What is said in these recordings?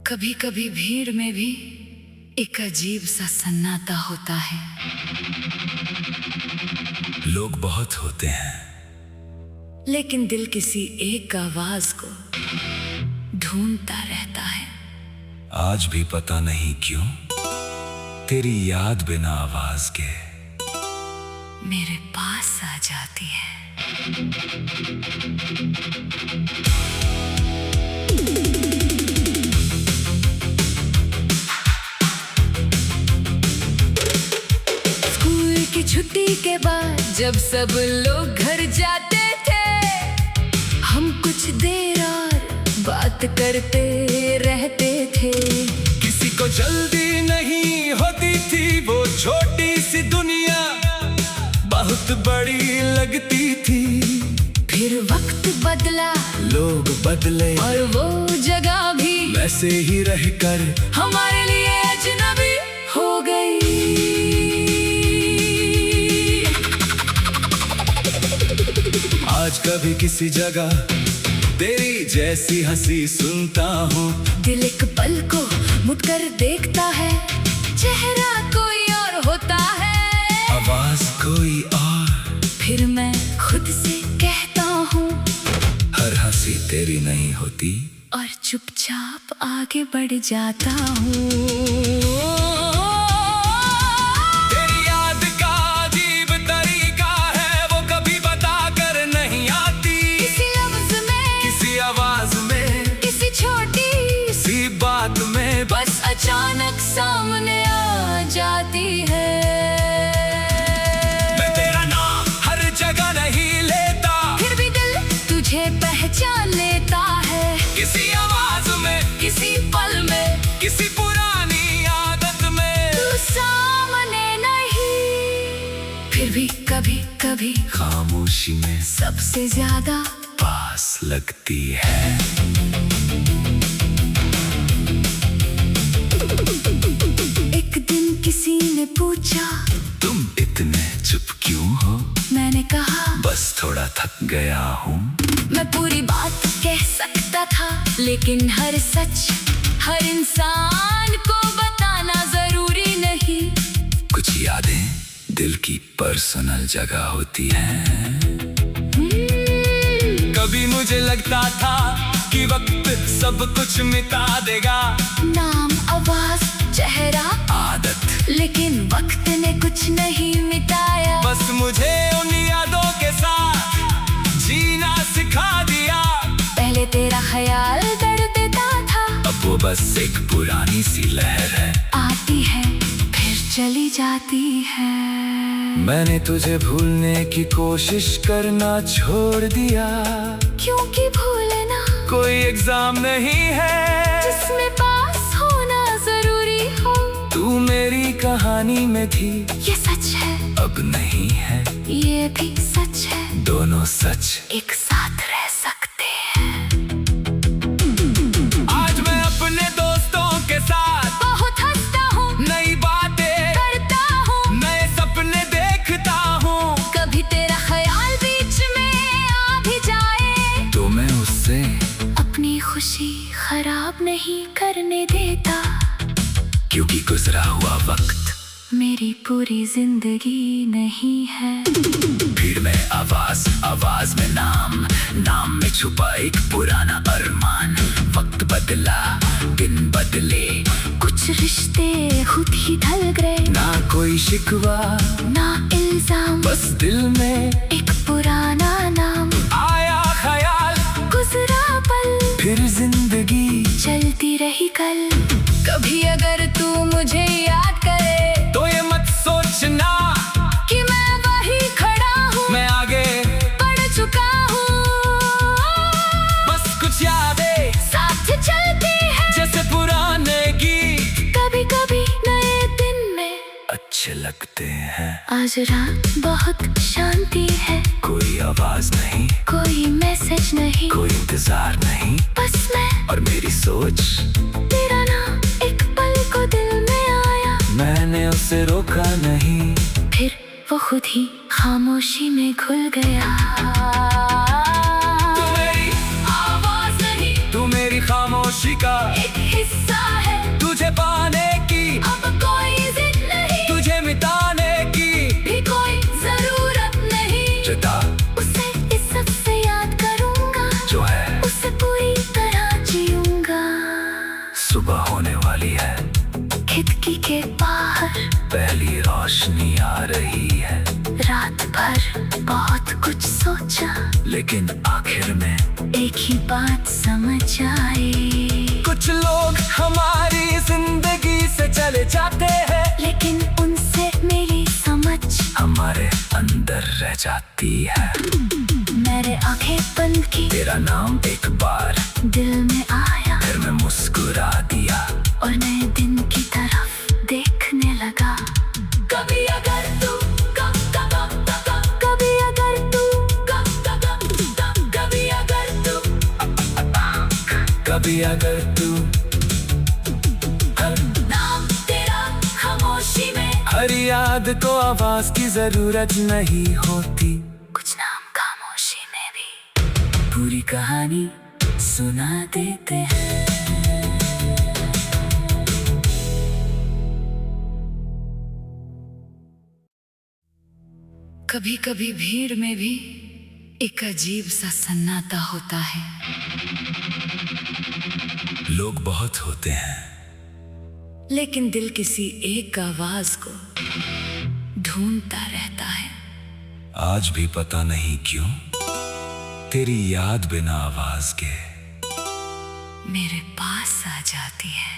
कभी कभी भीड़ में भी एक अजीब सा सन्नाटा होता है। लोग बहुत होते हैं, लेकिन दिल किसी एक आवाज को ढूंढता रहता है। आज भी पता नहीं क्यों तेरी याद बिना आवाज के मेरे पास आ जाती है। स्कूल की छुट्टी के बाद जब सब लोग घर जाते थे, हम कुछ देर और बात करते रहते थे। किसी को जल्दी नहीं होती थी, वो छोटी सी दुनिया बहुत बड़ी लगती थी। फिर वक्त बदला, लोग बदले और वो जगह भी वैसे ही रहकर हमारे लिए अजनबी हो गई। आज कभी किसी जगह तेरी जैसी हंसी सुनता हूँ, दिल एक पल को मुड़कर देखता है, चेहरा कोई और होता है, आवाज कोई और। फिर मैं खुद से कहता हूँ हर हंसी तेरी नहीं होती, और चुपचाप आगे बढ़ जाता हूँ। तेरी याद का अजीब तरीका है, वो कभी बता कर नहीं आती। किसी लफ्ज में, किसी आवाज में, किसी छोटी सी बात में बस अचानक सामने आ जाती है। मैं तेरा नाम हर जगह नहीं लेता, फिर भी दिल तुझे पहचान लेता है। किसी आवाज में, किसी पल में, किसी पुरानी आदत में। तू सामने नहीं, फिर भी कभी कभी खामोशी में सबसे ज्यादा पास लगती है। एक दिन किसी ने पूछा, तुम इतने चुप क्यों हो? मैंने कहा बस थोड़ा थक गया हूँ। मैं पूरी बात कह सकता था, लेकिन हर सच हर इंसान को बताना जरूरी नहीं। कुछ यादें दिल की पर्सनल जगह होती हैं। कभी मुझे लगता था कि वक्त सब कुछ मिटा देगा, नाम, आवाज, चेहरा, आदत, लेकिन वक्त ने कुछ नहीं मिटाया। बस मुझे उन यादों के साथ जीना सिखा दिया। पहले तेरा ख्याल दर्द देता था, अब वो बस एक पुरानी सी लहर है, आती है फिर चली जाती है। मैंने तुझे भूलने की कोशिश करना छोड़ दिया, क्योंकि भूलना कोई एग्जाम नहीं है जिसमें पास होना जरूरी हो। तू मेरी कहानी में थी, ये सच है, अब नहीं है, ये भी सच है, दोनों सच एक साथ रह सकते हैं। आज मैं अपने दोस्तों के साथ बहुत हंसता हूँ, नई बातें करता हूँ, नए सपने देखता हूँ। कभी तेरा ख्याल बीच में आ भी जाए तो मैं उससे अपनी खुशी खराब नहीं करने देता, क्योंकि गुजरा हुआ वक्त मेरी पूरी जिंदगी नहीं है। भीड़ में आवाज, आवाज में नाम, नाम में छुपा एक पुराना अरमान। वक्त बदला, दिन बदले, कुछ रिश्ते खुद ही ढल गए, ना कोई शिकवा, ना इल्जाम, बस दिल में एक पुराना नाम। आया ख्याल, गुजरा पल, फिर जिंदगी चलती रही कल। कभी अगर तू मुझे याद करे, तो ये मत सोचना कि मैं वही खड़ा हूँ, मैं आगे बढ़ चुका हूँ। बस कुछ यादें साथ चलती है जैसे पुराने गीत, कभी कभी नए दिन में। अच्छे लगते हैं। आज रात बहुत शांति है, कोई आवाज नहीं, कोई मैसेज नहीं, कोई इंतजार नहीं, बस मैं और मेरी सोच। तेरा नाम एक पल को दिल में आया, मैंने उसे रोका नहीं, फिर वो खुद ही खामोशी में घुल गया। तू मेरी आवाज नहीं, तू मेरी खामोशी। खामोशी का एक हिस्सा है। तुझे पाने की अब कोई जिद नहीं, तुझे मिटाने की भी कोई जरूरत नहीं। जता उसे इज्जत से याद करूंगा, जो है उसे पूरी तरह जीऊंगा। सुबह होने वाली है, खिड़की के बाहर पहली रोशनी आ रही है। रात भर बहुत कुछ सोचा, लेकिन आखिर में एक ही बात समझ आई। कुछ लोग हमारी जिंदगी से चले जाते हैं, लेकिन उनसे मेरी समझ हमारे अंदर रह जाती है। मैंने आंखें बंद की, तेरा नाम एक बार दिल में आया, फिर मैं मुस्कुरा दिया और नए दिन की तरफ देखने लगा। कभी अगर तू कभी अगर तू कभी अगर तू कभी अगर तू नाम तेरा खामोशी में, हर याद को आवाज की जरूरत नहीं होती। कुछ नाम खामोशी में भी पूरी कहानी सुना देते हैं। कभी कभी भीड़ में भी एक अजीब सा सन्नाटा होता है। लोग बहुत होते हैं, लेकिन दिल किसी एक आवाज को ढूंढता रहता है। आज भी पता नहीं क्यों तेरी याद बिना आवाज के मेरे पास आ जाती है।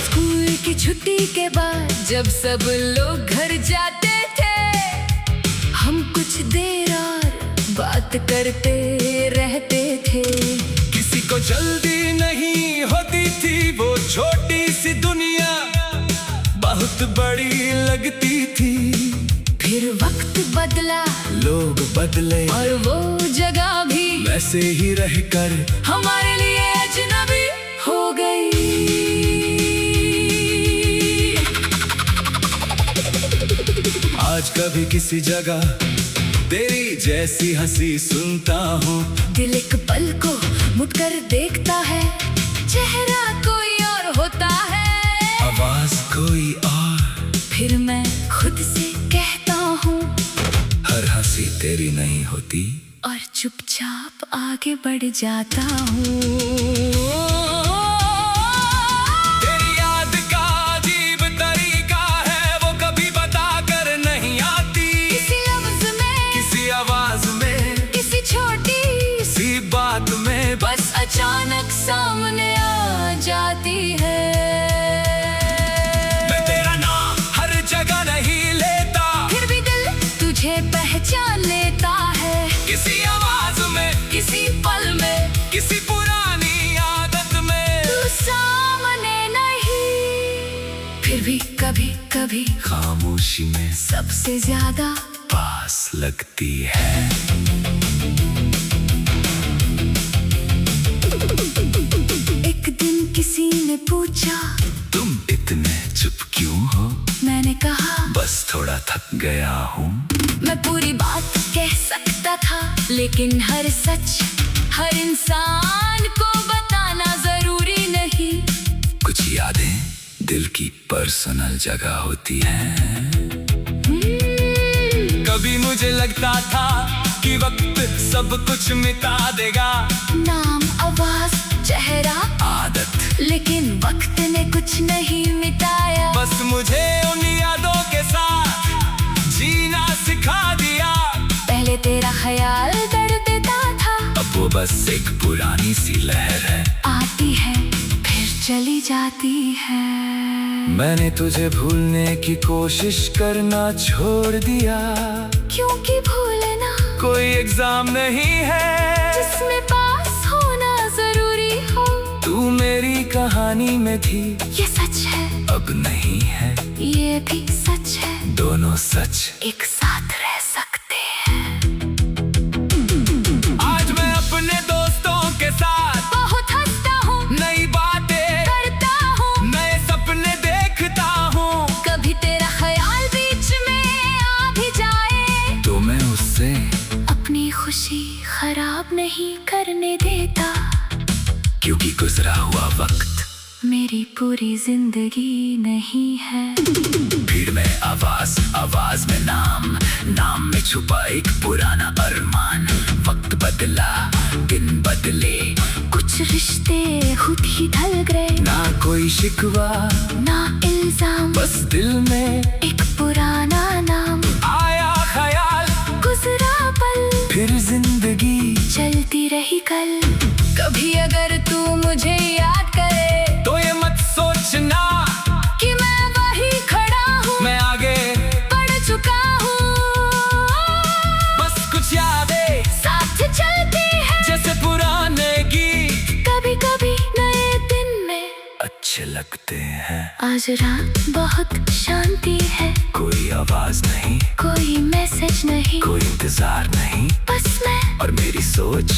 स्कूल की छुट्टी के बाद जब सब लोग घर जाते थे, हम कुछ देर और बात करते रहते थे। किसी को जल्दी नहीं होती थी, वो छोटी सी दुनिया बहुत बड़ी लगती थी। फिर वक्त बदला, लोग बदले और वो जगह भी वैसे ही रहकर हमारे लिए अजनबी हो गई। आज कभी किसी जगह तेरी जैसी हंसी सुनता हूँ, दिल एक पल को मुड़कर देखता है, चेहरा कोई और होता है, आवाज कोई और। फिर मैं खुद से कहता हूँ, हर हंसी तेरी नहीं होती, और चुपचाप आगे बढ़ जाता हूँ। तेरी याद का अजीब तरीका है, वो कभी बता कर नहीं आती। किसी लफ्ज में, किसी आवाज में, किसी छोटी सी बात में बस अचानक सामने आ जाती है। मैं तेरा नाम हर जगह नहीं लेता, फिर भी दिल तुझे पहचान लेता है। किसी आवाज में, किसी पल में, किसी पुरानी आदत में। तू सामने नहीं, फिर भी कभी कभी खामोशी में सबसे ज्यादा पास लगती है। एक दिन किसी ने पूछा, तुम इतने चुप क्यों हो? मैंने कहा, बस थोड़ा थक गया हूँ। मैं पूरी बात कह सकता था, लेकिन हर सच हर इंसान को बताना जरूरी नहीं। कुछ यादें दिल की पर्सनल जगह होती हैं। कभी मुझे लगता था कि वक्त सब कुछ मिटा देगा, नाम, आवाज, चेहरा, आदत, लेकिन वक्त ने कुछ नहीं मिटाया। बस मुझे उन यादों के साथ जीना सिखा दिया। पहले तेरा ख्याल दर्द देता था, अब वो बस एक पुरानी सी लहर है, आती है फिर चली जाती है। मैंने तुझे भूलने की कोशिश करना छोड़ दिया, क्योंकि भूलना कोई एग्जाम नहीं है जिसमें पास होना जरूरी हो। तू मेरी कहानी में थी, ये सच है, अब नहीं है, ये भी सच है। दोनों सच एक साथ रह सकते हैं। आज मैं अपने दोस्तों के साथ बहुत हंसता हूँ, नई बातें करता हूँ, नए सपने देखता हूँ। नहीं करने देता, क्योंकि गुजरा हुआ वक्त मेरी पूरी जिंदगी नहीं है। भीड़ में आवाज, आवाज में नाम, नाम में छुपा एक पुराना अरमान। वक्त बदला, दिन बदले, कुछ रिश्ते खुद ही ढल गए, ना कोई शिकवा ना इल्जाम, बस दिल में एक पुराना नाम। आया ख्याल, गुजरा पल, फिर जिंदगी चलती रही कल। कभी अगर तू मुझे याद करे तो ये मत सोचना कि मैं वही खड़ा हूँ, मैं आगे बढ़ चुका हूँ। बस कुछ यादें साथ चलती है जैसे पुराने गीत, कभी कभी नए दिन में अच्छे लगते हैं। आज रात बहुत शांति है, कोई आवाज नहीं, कोई मैसेज नहीं, कोई इंतजार नहीं, बस मैं और मेरी सोच।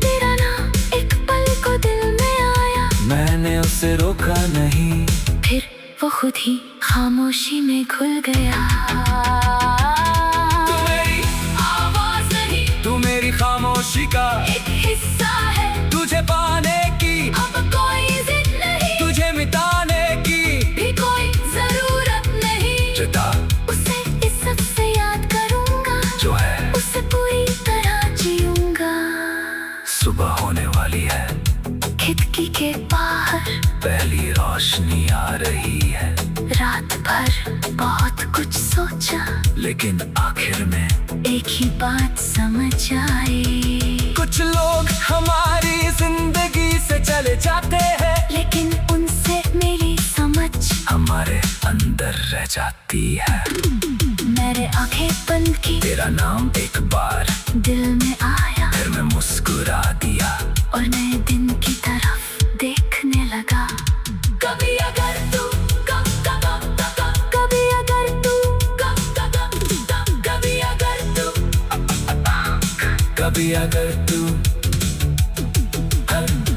तेरा नाम एक पल को दिल में आया, मैंने उसे रोका नहीं, फिर वो खुद ही खामोशी में घुल गया। तू मेरी आवाज नहीं, तू मेरी खामोशी का एक हिस्सा है। तुझे पाने की अब कोई जिद नहीं, तुझे मिटाने की भी कोई जरूरत नहीं। जुदा उसे इज्जत से याद करूंगा, जो है उसे पूरी तरह जीऊंगा। सुबह होने वाली है, खिड़की के बाहर पहली रोशनी आ रही है। रात भर बहुत कुछ सोचा, लेकिन आखिर में एक ही बात समझ आई। कुछ लोग हमारी जिंदगी से चले जाते हैं, लेकिन उनसे मेरी समझ हमारे अंदर रह जाती है। मैंने आंखें बंद की, तेरा नाम एक बार दिल में आया, फिर मैं मुस्कुरा दिया और नए दिन की तरफ देखने लगा। कभी अगर तू कभी अगर तू कभी अगर तू कभी अगर तू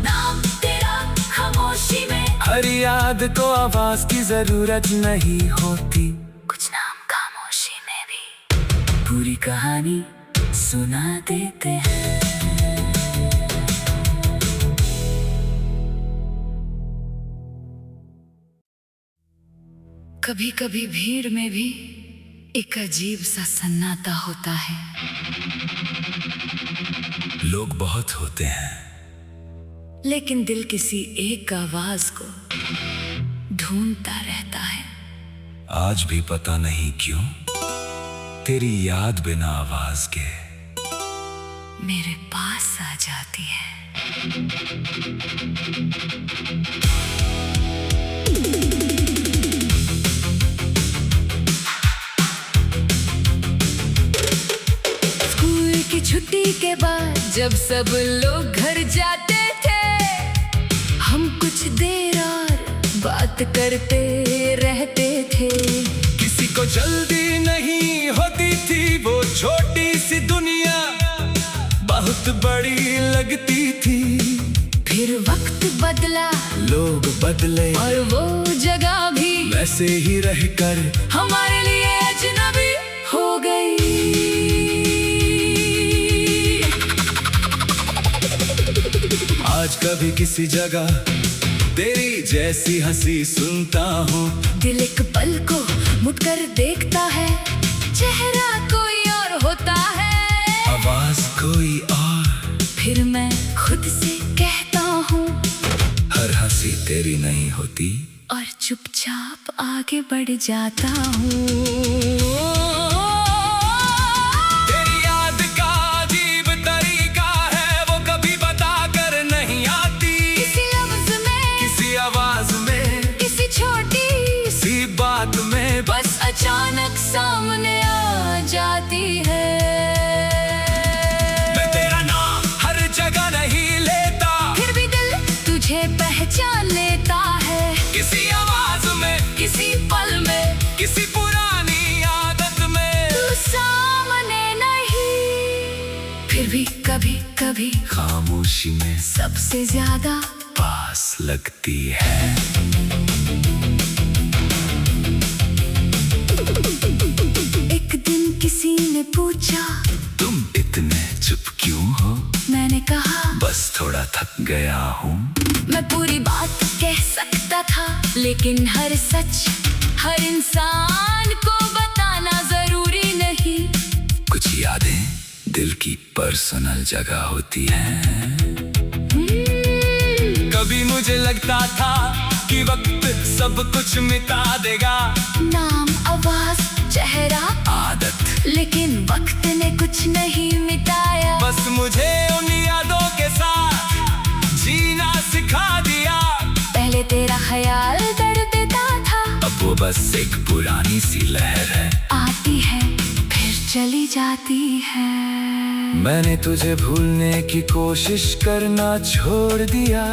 नाम तेरा खामोशी में, हर याद को आवाज की जरूरत नहीं होती। कुछ नाम खामोशी में भी पूरी कहानी सुना देते हैं। कभी कभी भीड़ में भी एक अजीब सा सन्नाटा होता है। लोग बहुत होते हैं, लेकिन दिल किसी एक आवाज को ढूंढता रहता है। आज भी पता नहीं क्यों तेरी याद बिना आवाज के मेरे पास आ जाती है। स्कूल की छुट्टी के बाद जब सब लोग घर जाते थे, हम कुछ देर और बात करते रहते थे। किसी को जल्दी नहीं होती थी, वो छोटी सी दुनिया बहुत बड़ी लगती थी। फिर वक्त बदला, लोग बदले और वो जगह भी वैसे ही रहकर हमारे लिए अजनबी हो गई। आज कभी किसी जगह तेरी जैसी हंसी सुनता हूँ, दिल एक पल को मुड़ कर देखता है, चेहरा कोई और होता है, आवाज कोई और। फिर मैं खुद से कहता हूँ हर हंसी तेरी नहीं होती, और चुपचाप आगे बढ़ जाता हूँ। तेरी याद का अजीब तरीका है, वो कभी बता कर नहीं आती। किसी लफ्ज में, किसी आवाज में, किसी छोटी सी बात में बस अचानक सामने आ जाती है। मैं तेरा नाम हर जगह नहीं लेता, फिर भी दिल तुझे पहचान लेता है। किसी आवाज में, किसी पल में, किसी पुरानी आदत में। तू सामने नहीं, फिर भी कभी कभी खामोशी में सबसे ज्यादा पास लगती है। एक दिन किसी ने पूछा, तुम इतने चुप क्यों हो? मैंने कहा गया हूँ। मैं पूरी बात कह सकता था, लेकिन हर सच हर इंसान को बताना जरूरी नहीं। कुछ यादें दिल की पर्सनल जगह होती हैं। कभी मुझे लगता था कि वक्त सब कुछ मिटा देगा, नाम, आवाज, चेहरा, आदत, लेकिन वक्त ने कुछ नहीं मिटाया। बस मुझे उन यादों के साथ जीना सिखा दिया। पहले तेरा ख्याल दर्द देता था, अब वो बस एक पुरानी सी लहर है, आती है फिर चली जाती है। मैंने तुझे भूलने की कोशिश करना छोड़ दिया,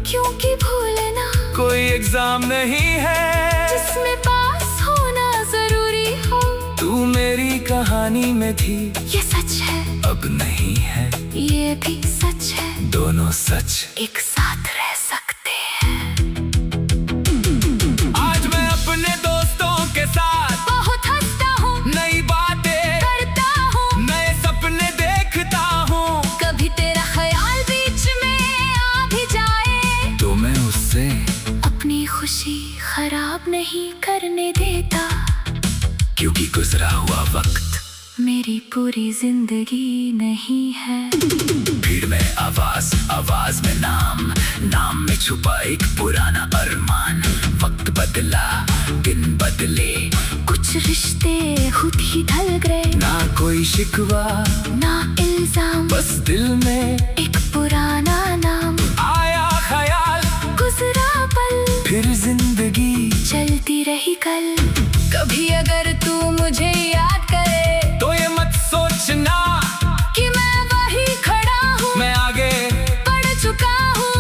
क्योंकि भूलना कोई एग्जाम नहीं है जिसमें पास होना जरूरी हो। तू मेरी कहानी में थी, ये सच है, अब नहीं है, ये भी सच है। दोनों सच एक साथ रह सकते हैं। आज मैं अपने दोस्तों के साथ बहुत हंसता हूँ, नई बातें करता हूँ, नए सपने देखता हूँ। कभी तेरा ख्याल बीच में आ भी जाए तो मैं उससे अपनी खुशी खराब नहीं करने देता, क्योंकि गुजरा हुआ वक्त मेरी पूरी जिंदगी नहीं है। भीड़ में आवाज, आवाज में नाम, नाम में छुपा एक पुराना अरमान। वक्त बदला, दिन बदले, कुछ रिश्ते खुद ही ढल गए, ना कोई शिकवा ना इल्जाम, बस दिल में एक पुराना नाम। आया ख्याल, गुजरा पल, फिर जिंदगी चलती रही कल। कभी अगर तू मुझे याद करे, तो ये मत सोचना कि मैं वही खड़ा हूँ, मैं आगे बढ़ चुका हूँ।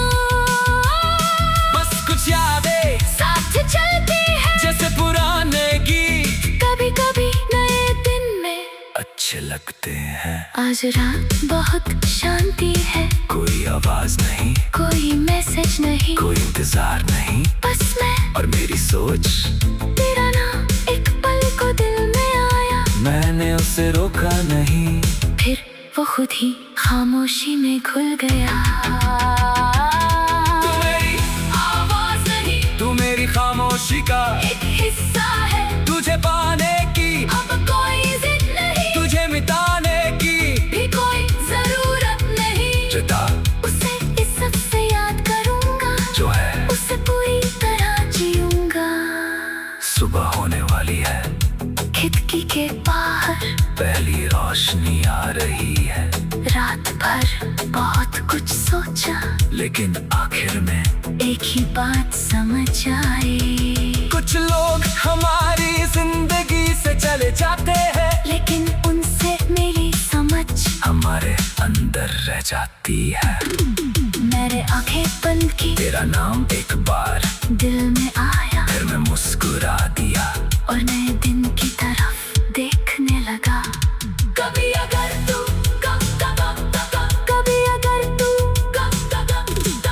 बस कुछ यादें साथ चलती है जैसे पुराने गीत, कभी कभी नए दिन में। अच्छे लगते हैं। आज रात बहुत शांति है, कोई आवाज नहीं, कोई मैसेज नहीं, कोई इंतजार नहीं, बस मैं और मेरी सोच। तेरा नाम एक पल को दिल में आया, मैंने उसे रोका नहीं, फिर वो खुद ही खामोशी में घुल गया। तू मेरी आवाज नहीं, तू मेरी खामोशी का एक हिस्सा है, तुझे पाने की अब कोई जिद नहीं, तुझे मिटाने की भी कोई जरूरत नहीं। जुदा उसे इज्जत से याद करूंगा, जो है उसे पूरी तरह जीऊंगा। सुबह होने वाली है, खिड़की के बाहर पहली रोशनी आ रही है। रात भर बहुत कुछ सोचा, लेकिन आखिर में एक ही बात समझ आई। कुछ लोग हमारी जिंदगी से चले जाते हैं, लेकिन उनसे मेरी समझ हमारे अंदर रह जाती है। मैंने आंखें बंद की, तेरा नाम एक बार दिल में आया, फिर मैं मुस्कुरा दिया और नए दिन की तरफ देखने लगा। कभी अगर तू कभी अगर तू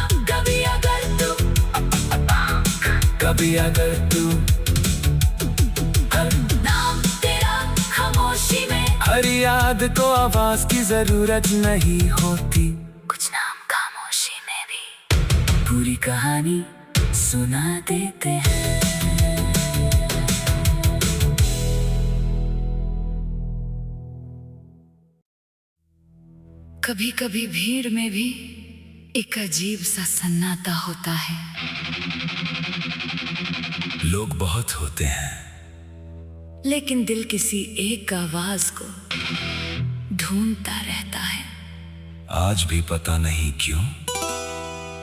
कभी अगर तू कभी अगर तू नाम तेरा खामोशी में, हर याद को आवाज की जरूरत नहीं होती, कुछ नाम खामोशी में भी पूरी कहानी सुना देते हैं। कभी कभी भीड़ में भी एक अजीब सा सन्नाटा होता है। लोग बहुत होते हैं, लेकिन दिल किसी एक आवाज को ढूंढता रहता है। आज भी पता नहीं क्यों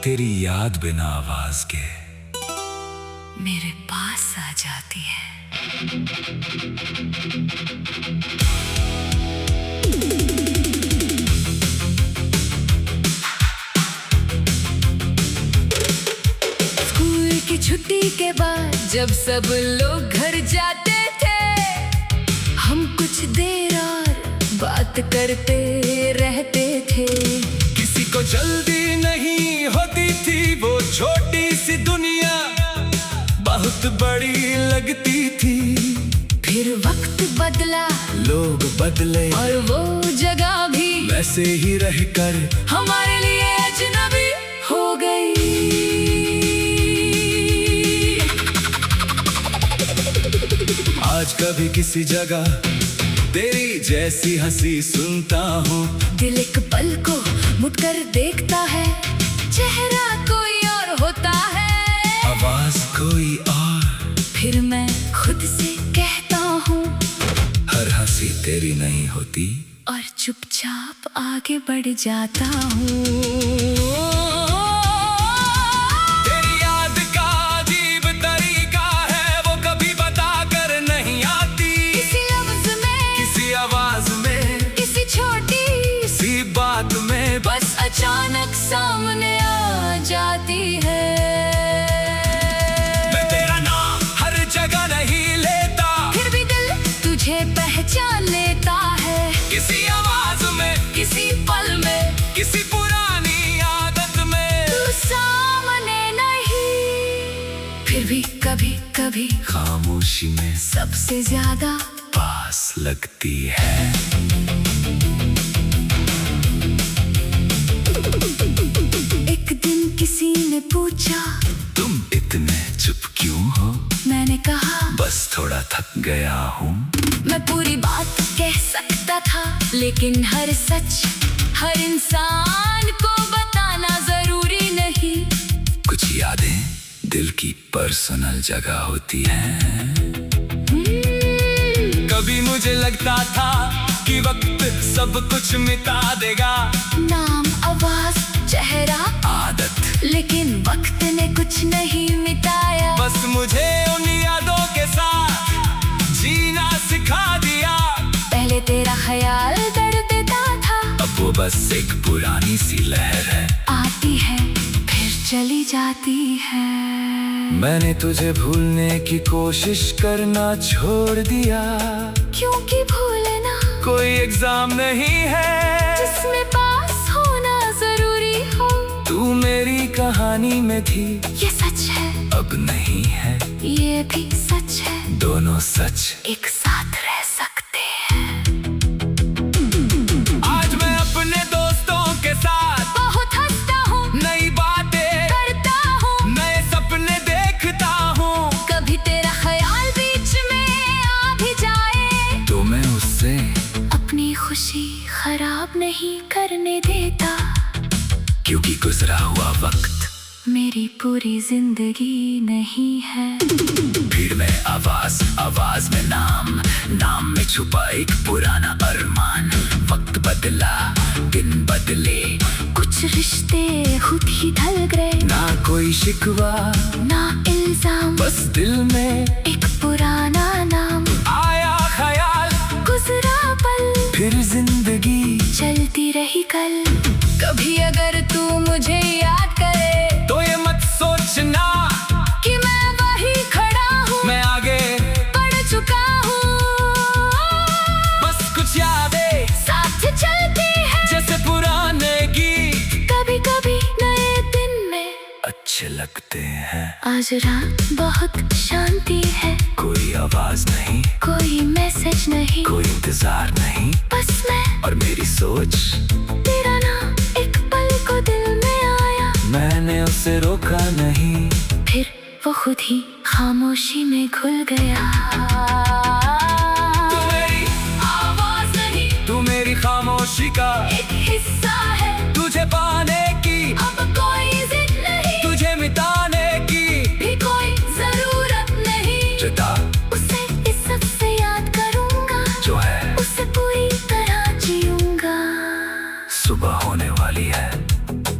तेरी याद बिना आवाज के मेरे पास आ जाती है। स्कूल की छुट्टी के बाद जब सब लोग घर जाते थे, हम कुछ देर और बात करते रहते थे। किसी को जल्दी नहीं होती थी, वो छोटी सी दुनिया बहुत बड़ी लगती थी। फिर वक्त बदला, लोग बदले, और वो जगह भी वैसे ही रहकर हमारे लिए अजनबी आज कभी किसी जगह तेरी जैसी हंसी सुनता हूँ। दिल एक पल को मुड़ कर देखता है, चेहरा कोई और होता है, आवाज कोई और। फिर मैं खुद से कहता हूँ हर हंसी तेरी नहीं होती, और चुपचाप आगे बढ़ जाता हूँ। तेरी याद का अजीब तरीका है, वो कभी बता कर नहीं आती। किसी लफ्ज में, किसी आवाज में, किसी छोटी सी बात में, बस अचानक सामने आ जाती है। मैं तेरा नाम हर जगह नहीं लेता, फिर भी दिल तुझे पहचान लेता है। किसी आवाज में, किसी पल में, किसी पुरानी आदत में। तू सामने नहीं, फिर भी कभी कभी खामोशी में सबसे ज्यादा पास लगती है। एक दिन किसी ने पूछा, तुम इतने चुप क्यों हो? मैंने कहा बस थोड़ा थक गया हूँ। मैं पूरी बात कह सकता था, लेकिन हर सच हर इंसान को बताना जरूरी नहीं। कुछ यादें दिल की पर्सनल जगह होती हैं। कभी मुझे लगता था कि वक्त सब कुछ मिटा देगा, नाम, आवाज, चेहरा, आदत, लेकिन वक्त ने कुछ नहीं मिटाया। बस मुझे उन यादों के साथ जीना सिखा दिया। पहले तेरा ख्याल दर्द देता था, अब वो बस एक पुरानी सी लहर है, आती है फिर चली जाती है। मैंने तुझे भूलने की कोशिश करना छोड़ दिया, क्योंकि भूलना कोई एग्जाम नहीं है जिसमें पास होना जरूरी हो। तू मेरी कहानी में थी, ये सच है, अब नहीं है, ये भी सच है, दोनों सच एक साथ रह सकते हैं। आज मैं अपने दोस्तों के साथ बहुत हंसता हूँ, नई बातें करता हूँ, नए सपने देखता हूँ। कभी तेरा ख्याल बीच में आ भी जाए तो मैं उससे अपनी खुशी खराब नहीं करने देता, क्योंकि गुजरा हुआ वक्त मेरी पूरी जिंदगी नहीं है। भीड़ में आवाज, आवाज में नाम, नाम में छुपा एक पुराना अरमान। वक्त बदला, दिन बदले, कुछ रिश्ते खुद ही ढल गए, ना कोई शिकवा, ना इल्जाम, बस दिल में एक पुराना नाम। आया ख्याल, गुजरा पल, फिर जिंदगी चलती रही कल। कभी अगर तू मुझे याद करे, तो ये मत सोचना कि मैं वही खड़ा हूँ, मैं आगे बढ़ चुका हूँ। बस कुछ यादें साथ चलती है जैसे पुराने गीत, कभी कभी नए दिन में। अच्छे लगते हैं। आज रात बहुत शांति है, कोई आवाज नहीं, कोई मैसेज नहीं, कोई इंतजार नहीं, बस मैं और मेरी सोच। तेरा नाम एक पल को दिल में आया, मैंने उसे रोका नहीं, फिर वो खुद ही खामोशी में घुल गया। तू मेरी आवाज नहीं, तू मेरी खामोशी का एक हिस्सा है, तुझे पाने की अब कोई जिद नहीं, तुझे मिटाने की भी कोई जरूरत नहीं। जता उसे इज्जत से याद करूंगा, जो है उसे पूरी तरह जीऊंगा। सुबह होने वाली है,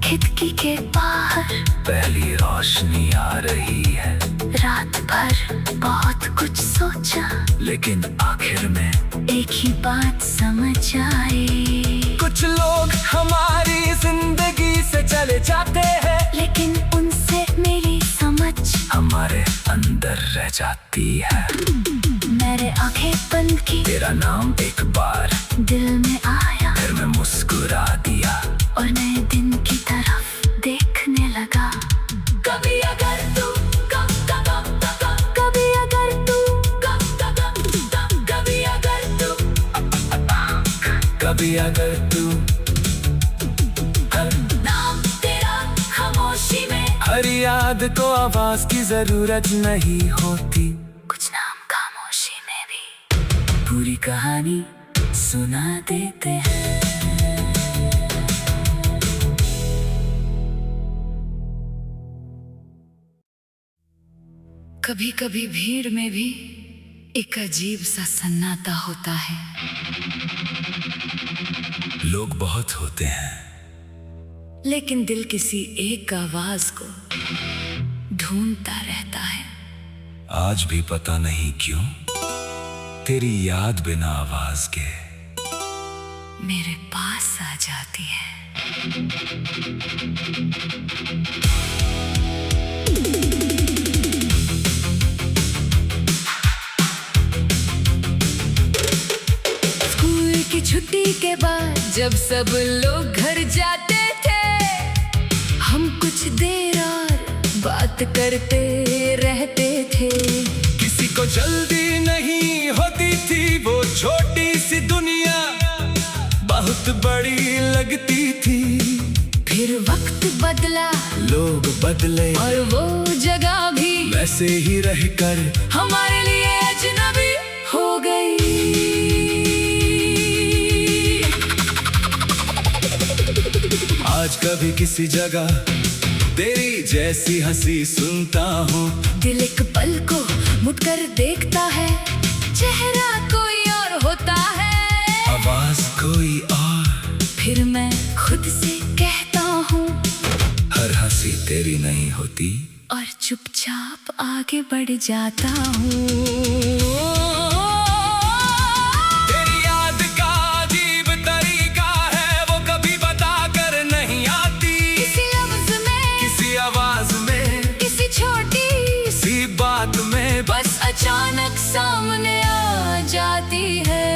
खिड़की के बाहर पहली रोशनी आ रही है। रात भर बहुत कुछ सोचा, लेकिन आखिर में एक ही बात समझ आई। कुछ लोग हमारी जिंदगी से चले जाते हैं, लेकिन उनसे मेरी समझ हमारे अंदर रह जाती है। मैंने आंखें बंद की, तेरा नाम एक बार दिल में आया, फिर मैं मुस्कुरा दिया, और नए दिन की तरफ देखने लगा। कभी अगर तू कभी अगर तू कभी अगर तू कभी अगर तू नाम तेरा खामोशी में, हर याद को आवाज की जरूरत नहीं होती। कुछ नाम खामोशी में भी पूरी कहानी सुना देते हैं। कभी कभी भीड़ में भी एक अजीब सा सन्नाटा होता है। लोग बहुत होते हैं, लेकिन दिल किसी एक आवाज को ढूंढता रहता है। आज भी पता नहीं क्यों तेरी याद बिना आवाज के मेरे पास आ जाती है। स्कूल की छुट्टी के बाद जब सब लोग घर जाते थे, हम कुछ देर और बात करते रहते थे। किसी को जल्दी नहीं होती थी, वो छोटी सी दुनिया बहुत बड़ी लगती थी। फिर वक्त बदला, लोग बदले और वो जगह भी वैसे ही रहकर हमारे लिए अजनबी हो गई। आज कभी किसी जगह तेरी जैसी हंसी सुनता हूँ, दिल एक पल को मुड़कर देखता है, चेहरा कोई और होता है, आवाज कोई और। फिर मैं खुद से कहता हूँ हर हंसी तेरी नहीं होती, और चुपचाप आगे बढ़ जाता हूँ। तेरी याद का अजीब तरीका है, वो कभी बता कर नहीं आती। किसी लफ्ज में, किसी आवाज में, किसी छोटी सी बात में बस अचानक सामने आ जाती है।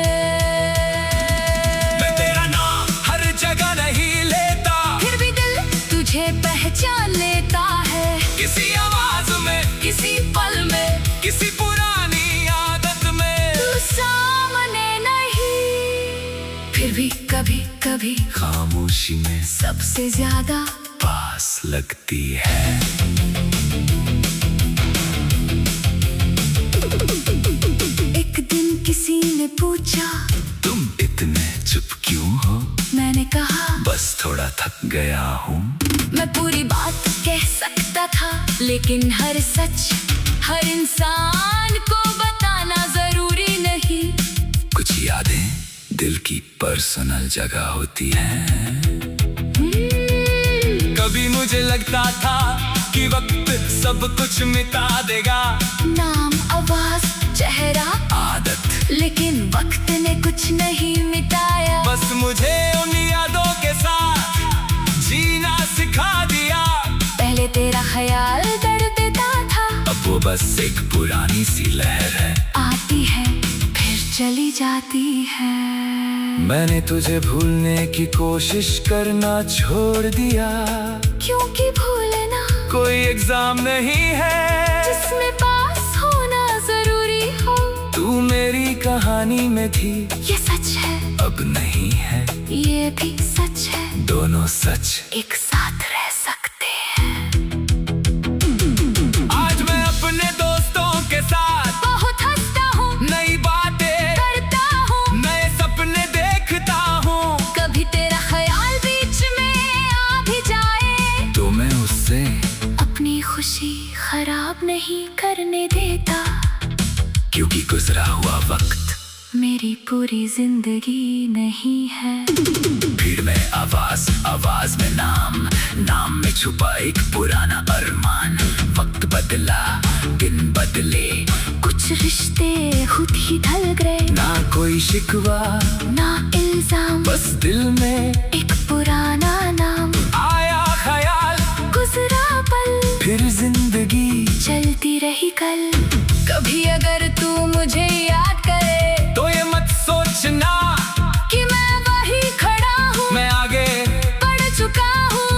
मैं तेरा नाम हर जगह नहीं लेता, फिर भी दिल तुझे पहचान लेता है। किसी आवाज में, किसी पल में, किसी पुरानी आदत में। तू सामने नहीं, फिर भी कभी कभी खामोशी में सबसे ज्यादा पास लगती है। एक दिन किसी ने पूछा, तुम इतने चुप क्यों हो? मैंने कहा बस थोड़ा थक गया हूँ। मैं पूरी बात कह सकता था, लेकिन हर सच हर इंसान को बताना जरूरी नहीं। कुछ यादें दिल की पर्सनल जगह होती हैं। कभी मुझे लगता था कि वक्त सब कुछ मिटा देगा, नाम, आवाज, चेहरा, आदत, लेकिन वक्त ने कुछ नहीं मिटाया। बस मुझे उन यादों के साथ जीना सिखा दिया। पहले तेरा ख्याल दर्द देता था, अब वो बस एक पुरानी सी लहर है, आती है फिर चली जाती है। मैंने तुझे भूलने की कोशिश करना छोड़ दिया, क्योंकि भूलना कोई एग्जाम नहीं है जिसमें पास होना जरूरी हो। तू मेरी कहानी में थी, ये सच है, अब नहीं है, ये भी सच है। दोनों सच एक साथ रह सकते हैं। आज मैं अपने दोस्तों के साथ बहुत हंसता हूँ, नई बातें करता हूँ, नए सपने देखता हूँ। कभी तेरा ख्याल बीच में आ भी जाए, तो मैं उससे अपनी खुशी खराब नहीं करने देता। क्योंकि गुजरा हुआ वक्त मेरी पूरी जिंदगी नहीं है। भीड़ में आवाज, आवाज में नाम, नाम में छुपा एक पुराना अरमान। वक्त बदला, दिन बदले, कुछ रिश्ते खुद ही ढल गए, ना कोई शिकवा, ना इल्जाम, बस दिल में एक पुराना नाम। आया ख्याल, गुजरा पल, फिर जिंदगी चलती रही कल। कभी अगर तू मुझे याद करे, तो ये मत सोचना कि मैं वही खड़ा हूँ, मैं आगे बढ़ चुका हूँ।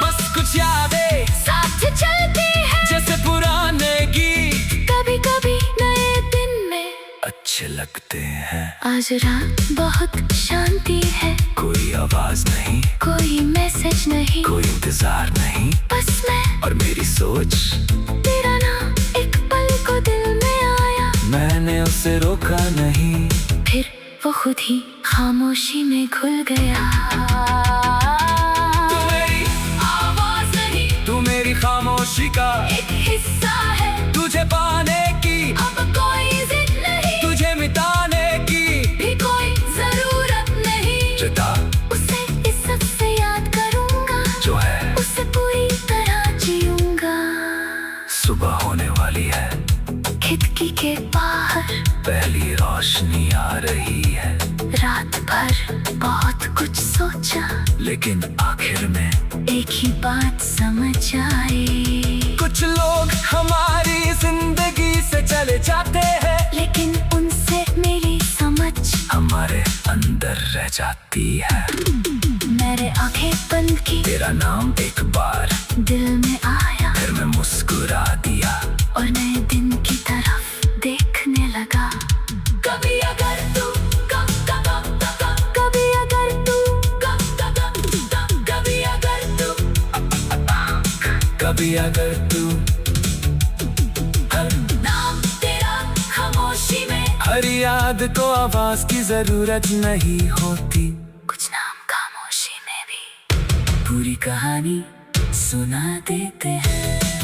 बस कुछ यादें साथ चलती है जैसे पुराने गीत, कभी कभी नए दिन में अच्छे लगते हैं। आज रात बहुत शांति है, कोई आवाज नहीं, कोई मैसेज नहीं, कोई इंतजार नहीं, बस मैं और मेरी सोच। तेरा नाम एक पल को दिल में आया, मैंने उस उसे रोका नहीं। फिर वो खुद ही खामोशी में घुल गया। तू मेरी आवाज नहीं, तू मेरी खामोशी का एक हिस्सा है। तुझे पाने की अब कोई जिद नहीं, तुझे मिटाने की भी कोई जरूरत नहीं। जुदा उसे इज्जत से याद करूंगा, जो है उसे पूरी तरह जीऊंगा। सुबह होने वाली है, खिड़की के बाहर पहली रोशनी आ रही है। रात भर बहुत कुछ सोचा, लेकिन आखिर में एक ही बात समझ आई। कुछ लोग हमारी जिंदगी से चले जाते हैं, लेकिन उनसे मेरी समझ हमारे अंदर रह जाती है। मैंने आंखें बंद की, तेरा नाम एक बार दिल में आया, फिर मैं मुस्कुरा दिया और नए दिन की तरफ देखने लगा। कभी अगर तू कभी अगर तू कभी अगर तू कभी अगर तू नाम तेरा खामोशी में, हर याद को आवाज की जरूरत नहीं होती। कुछ नाम खामोशी में भी पूरी कहानी सुना देते हैं।